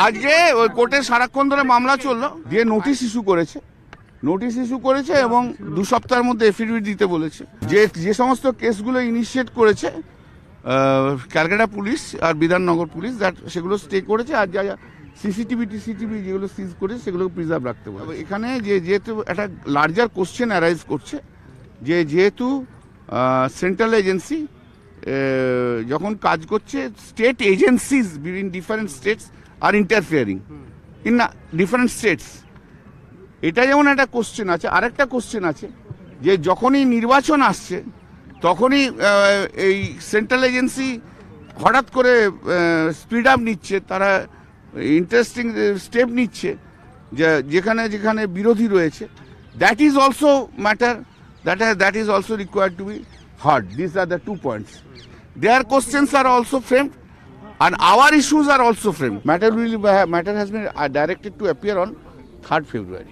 আজকে ওই কোর্টে সারাক্ষণ ধরে মামলা চললো, দিয়ে নোটিশ ইস্যু করেছে এবং 2 সপ্তাহের মধ্যে এফিডেভিট দিতে বলেছে। যে সমস্ত কেসগুলো ইনিশিয়েট করেছে ক্যালকাটা পুলিশ আর বিধাননগর পুলিশ, সেগুলো স্টে করেছে। আর যা সিসিটিভি যেগুলো সিজ করেছে সেগুলো প্রিজার্ভ রাখতে পারবে। এখানে যেহেতু একটা লার্জার কোশ্চেন অ্যারাইজ করছে যেহেতু সেন্ট্রাল এজেন্সি যখন কাজ করছে, state agencies in different states are interfering in different states, এটা যেমন একটা কোশ্চেন আছে। আরেকটা কোশ্চেন আছে যে যখনই নির্বাচন আসছে তখনই এই সেন্ট্রাল এজেন্সি হঠাৎ করে স্পিড আপ নিচ্ছে, তারা ইন্টারেস্টিং স্টেপ নিচ্ছে যেখানে যেখানে বিরোধী রয়েছে। That is also matter, that is also required to be heard. These are the 2 points. Their questions are also framed and our issues are also framed. Matter has been directed to appear on 3rd February.